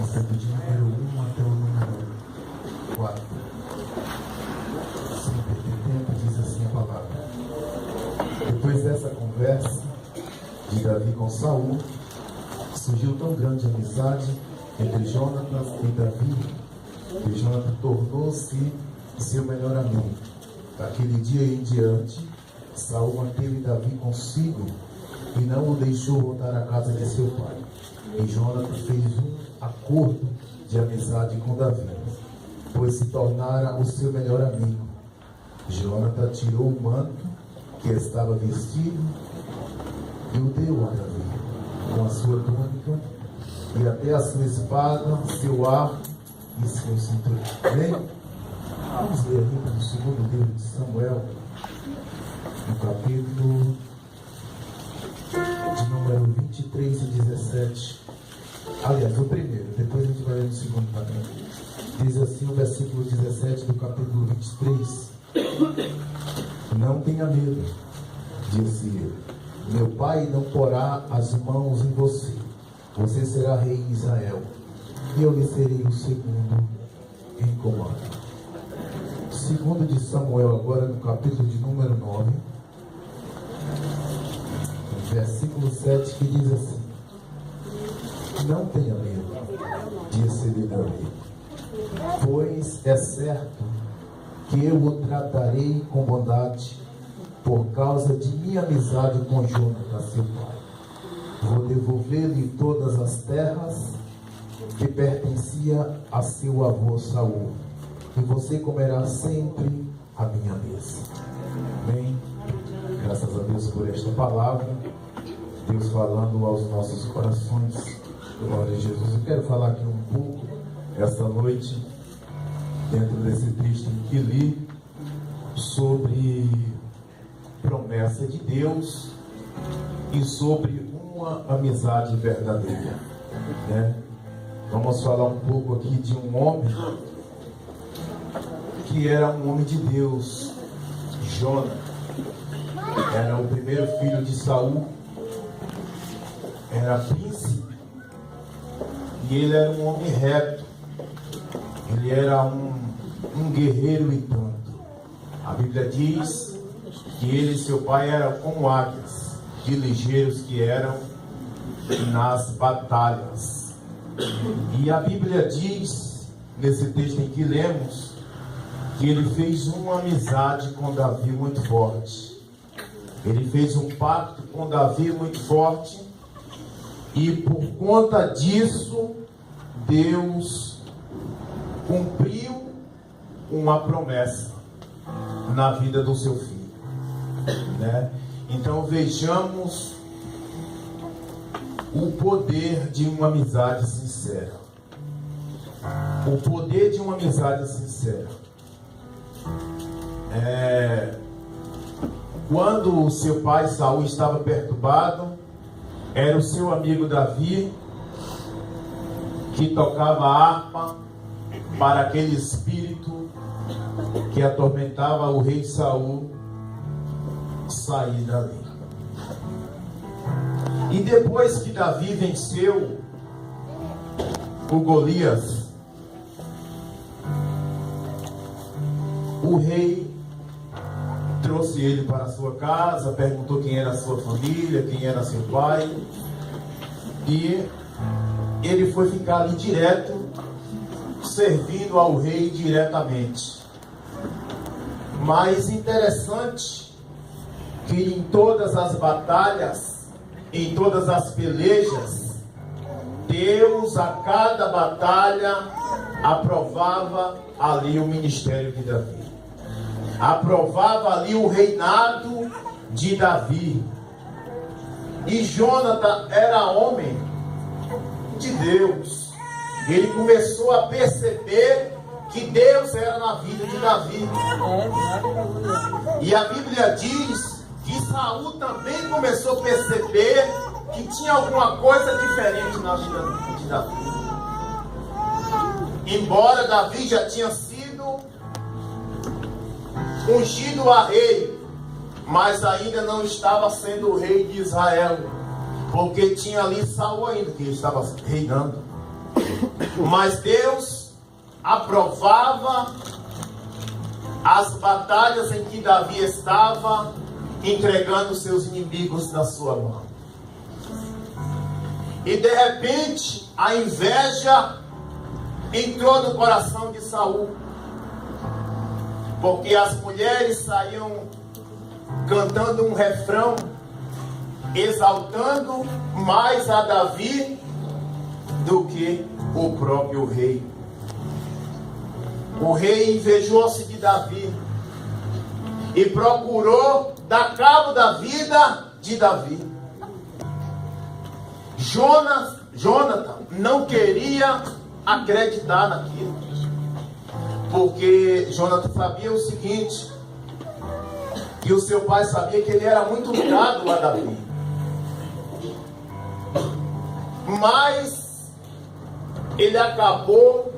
sendo de número 1 até o número 4. Sem perder tempo, diz assim a palavra. Depois dessa conversa de Davi com Saul, surgiu tão grande amizade entre Jonatas e Davi, que Jonatas tornou-se seu melhor amigo. Daquele dia em diante, Saul manteve Davi consigo e não o deixou voltar à casa de seu pai. E Jonatas fez um acordo de amizade com Davi, pois se tornara o seu melhor amigo. Jonatas tirou o manto que estava vestido e o deu a Davi, com a sua túnica e até a sua espada, seu arco e seu cinturão. Bem, vamos ler aqui no segundo livro de Samuel, no capítulo de número 23 e 17. Aliás, o primeiro, depois a gente vai ler no segundo também. Diz assim o versículo 17 do capítulo 23. Não tenha medo, disse ele. Meu pai não porá as mãos em você. Você será rei em Israel. E eu lhe serei o segundo em comando. Segundo de Samuel, agora no capítulo de número 9. Versículo 7, que diz assim: não tenha medo, disse-lhe Davi, pois é certo que eu o tratarei com bondade por causa de minha amizade com Jonatas, seu pai. Vou devolver-lhe todas as terras que pertencia a seu avô Saul, e você comerá sempre a minha mesa. Amém? Graças a Deus por esta palavra. Deus falando aos nossos corações. Glória a Jesus. Eu quero falar aqui um pouco, esta noite, dentro desse texto que li, sobre promessa de Deus e sobre uma amizade verdadeira, né? Vamos falar um pouco aqui de um homem que era um homem de Deus. Jonas era o primeiro filho de Saul, era príncipe, e ele era um homem reto, ele era um guerreiro e tanto. A Bíblia diz que ele e seu pai eram como águias, de ligeiros que eram nas batalhas. E a Bíblia diz, nesse texto em que lemos, que ele fez uma amizade com Davi muito forte. Ele fez um pacto com Davi muito forte. E por conta disso, Deus cumpriu uma promessa na vida do seu filho, né? Então vejamos o poder de uma amizade sincera. O poder de uma amizade sincera. Quando o seu pai Saul estava perturbado, era o seu amigo Davi que tocava a harpa para aquele espírito que atormentava o rei Saul sair dali. E depois que Davi venceu o Golias, o rei trouxe ele para a sua casa, perguntou quem era a sua família, quem era seu pai, e ele foi ficar ali direto, servindo ao rei diretamente. Mas interessante que em todas as batalhas, em todas as pelejas, Deus a cada batalha aprovava ali o ministério de Davi. Aprovava ali o reinado de Davi. E Jonatas era homem de Deus. Ele começou a perceber que Deus era na vida de Davi. E a Bíblia diz que Saul também começou a perceber que tinha alguma coisa diferente na vida de Davi. Embora Davi já tinha sido ungido a rei, mas ainda não estava sendo o rei de Israel, porque tinha ali Saul ainda que estava reinando. Mas Deus aprovava as batalhas em que Davi estava, entregando seus inimigos na sua mão. E de repente a inveja entrou no coração de Saul, porque as mulheres saíam cantando um refrão, exaltando mais a Davi do que o próprio rei. O rei invejou-se de Davi e procurou dar cabo da vida de Davi. Jonathan não queria acreditar naquilo, porque Jonathan sabia o seguinte, que o seu pai sabia que ele era muito ligado a Davi. Mas ele acabou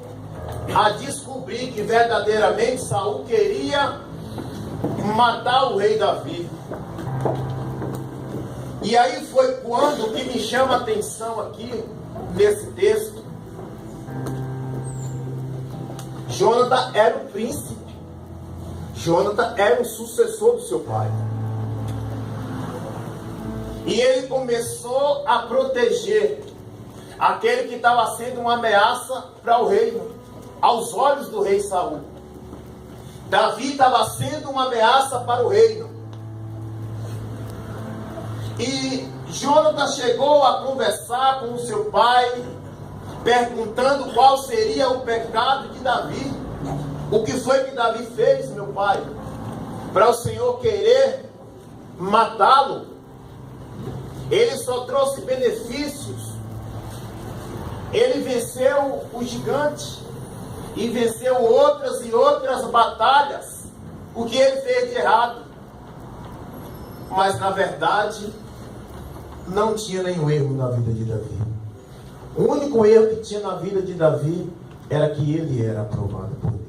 a descobrir que verdadeiramente Saul queria matar o rei Davi. E aí foi quando que me chama a atenção aqui nesse texto. Jonathan era o príncipe. Jonathan era o sucessor do seu pai. E ele começou a proteger aquele que estava sendo uma ameaça para o reino, aos olhos do rei Saul. Davi estava sendo uma ameaça para o reino. E Jonathan chegou a conversar com o seu pai, perguntando qual seria o pecado de Davi. O que foi que Davi fez, meu pai, para o Senhor querer matá-lo? Ele só trouxe benefícios. Ele venceu o gigante e venceu outras e outras batalhas. O que ele fez de errado? Mas na verdade não tinha nenhum erro na vida de Davi. O único erro que tinha na vida de Davi era que ele era aprovado por Deus.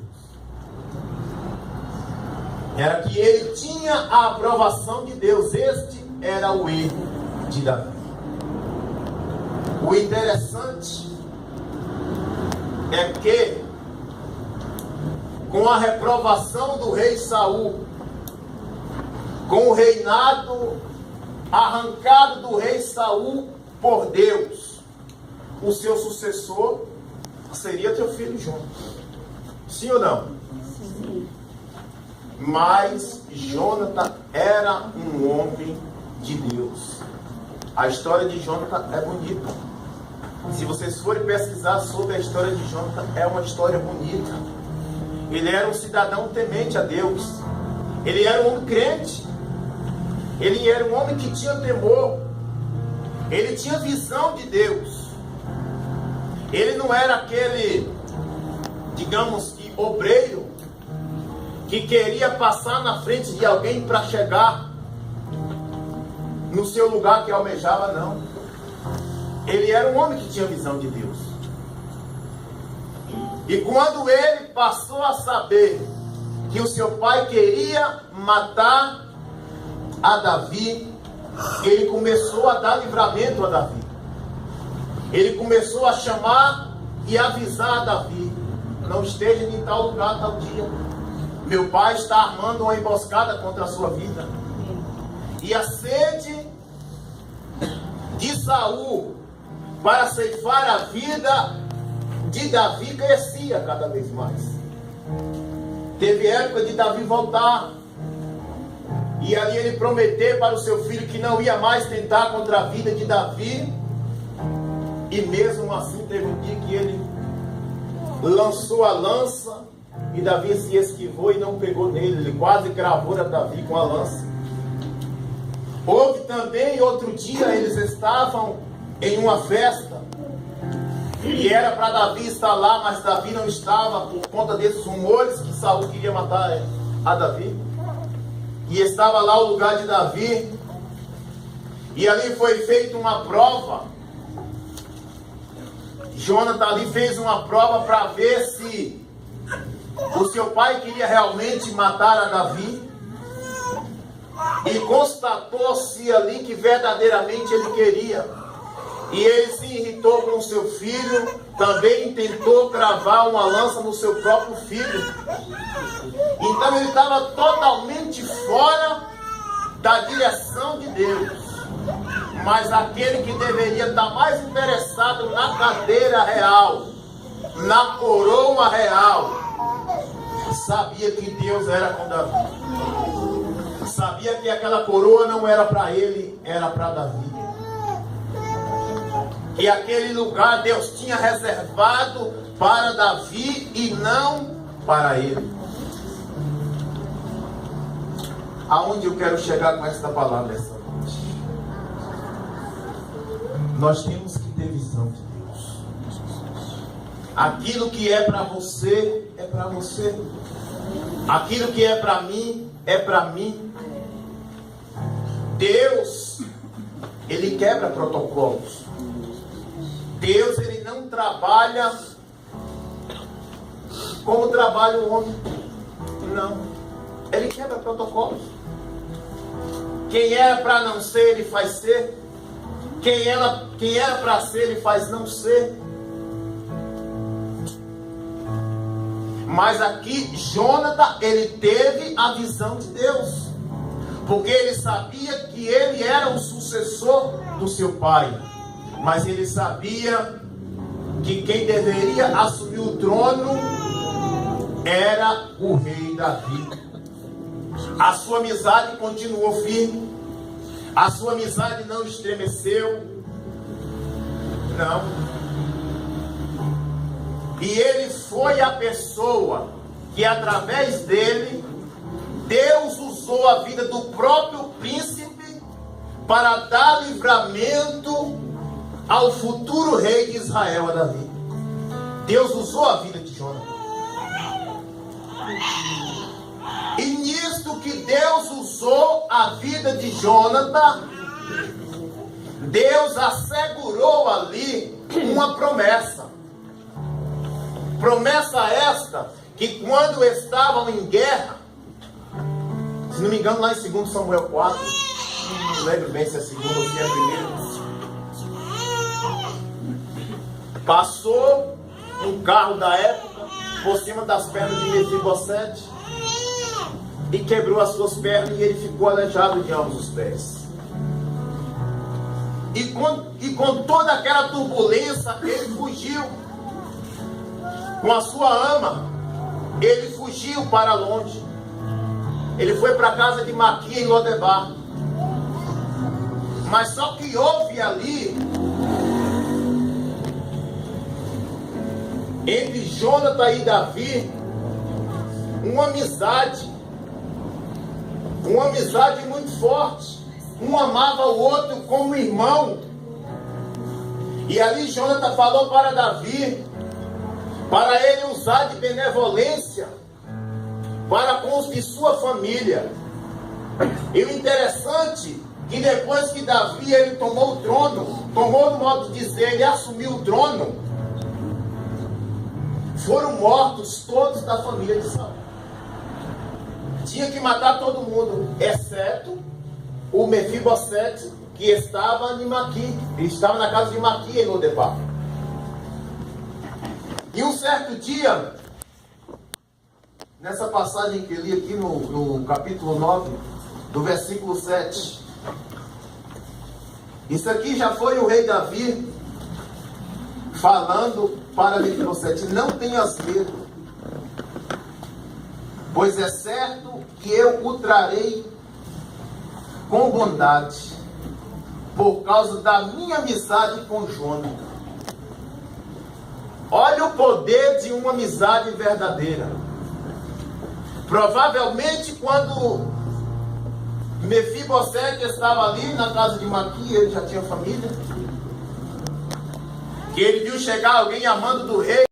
Era que ele tinha a aprovação de Deus. Este era o erro de Davi. O interessante é que, com a reprovação do rei Saul, com o reinado arrancado do rei Saul por Deus, o seu sucessor seria teu filho Jonas. Sim ou não? Sim. Mas Jonathan era um homem de Deus. A história de Jonathan é bonita. Se vocês forem pesquisar sobre a história de Jonathan, é uma história bonita. Ele era um cidadão temente a Deus. Ele era um homem crente. Ele era um homem que tinha temor. Ele tinha visão de Deus. Ele não era aquele, digamos que, obreiro que queria passar na frente de alguém para chegar no seu lugar que almejava, não. Ele era um homem que tinha visão de Deus. E quando ele passou a saber que o seu pai queria matar a Davi, ele começou a dar livramento a Davi. Ele começou a chamar e avisar a Davi: não esteja em tal lugar, tal dia. Meu pai está armando uma emboscada contra a sua vida. E a sede de Saul para ceifar a vida de Davi crescia cada vez mais. Teve época de Davi voltar e ali ele prometer para o seu filho que não ia mais tentar contra a vida de Davi. E mesmo assim teve um dia que ele lançou a lança e Davi se esquivou e não pegou nele. Ele quase cravou a Davi com a lança. Houve também outro dia, eles estavam em uma festa e era para Davi estar lá, mas Davi não estava por conta desses rumores que Saul queria matar a Davi. E estava lá o lugar de Davi, e ali foi feita uma prova. Jonathan ali fez uma prova para ver se o seu pai queria realmente matar a Davi, e constatou-se ali que verdadeiramente ele queria. E ele se irritou com seu filho, também tentou cravar uma lança no seu próprio filho. Então ele estava totalmente fora da direção de Deus. Mas aquele que deveria estar mais interessado na cadeira real, na coroa real, sabia que Deus era com Davi. Sabia que aquela coroa não era para ele, era para Davi. E aquele lugar Deus tinha reservado para Davi e não para ele. Aonde eu quero chegar com esta palavra essa noite? Nós temos que ter visão de Deus. Aquilo que é para você, é para você. Aquilo que é para mim, é para mim. Deus, Ele quebra protocolos. Deus, Ele não trabalha como trabalha o homem. Não. Ele quebra protocolos. Quem era para não ser, Ele faz ser. Quem era para ser, Ele faz não ser. Mas aqui, Jonathan, ele teve a visão de Deus. Porque ele sabia que ele era o sucessor do seu pai. Mas ele sabia que quem deveria assumir o trono era o rei Davi. A sua amizade continuou firme. A sua amizade não estremeceu. Não. E ele foi a pessoa que através dele, Deus usou a vida do próprio príncipe para dar livramento ao futuro rei de Israel, a Davi. Deus usou a vida de Jonathan. E nisto que Deus usou a vida de Jonathan, Deus assegurou ali uma promessa. Promessa esta, que quando estavam em guerra, se não me engano lá em 2 Samuel 4, não lembro bem se é 2 ou se é 1, passou um carro da época por cima das pernas de Mefibosete e quebrou as suas pernas e ele ficou aleijado de ambos os pés. E com toda aquela turbulência, ele fugiu. Com a sua ama, ele fugiu para longe. Ele foi para a casa de Maquia em Lodebar. Mas só que houve ali, entre Jonathan e Davi, uma amizade muito forte. Um amava o outro como irmão. E ali Jonathan falou para Davi, para ele usar de benevolência para com os de sua família. E o interessante que depois que Davi ele tomou o trono, tomou no modo de dizer, ele assumiu o trono, foram mortos todos da família de Saul. Tinha que matar todo mundo, exceto o Mefibosete, que estava em Maqui. Ele estava na casa de Maqui em Lodebar. E um certo dia, nessa passagem que eu li aqui no capítulo 9, do versículo 7, isso aqui já foi o rei Davi falando para Mefibosete: não tenhas medo, pois é certo que eu o trarei com bondade, por causa da minha amizade com Jonathan. Olha o poder de uma amizade verdadeira. Provavelmente quando Mefibosete estava ali na casa de Maquia, ele já tinha família, que ele viu chegar alguém amando do rei.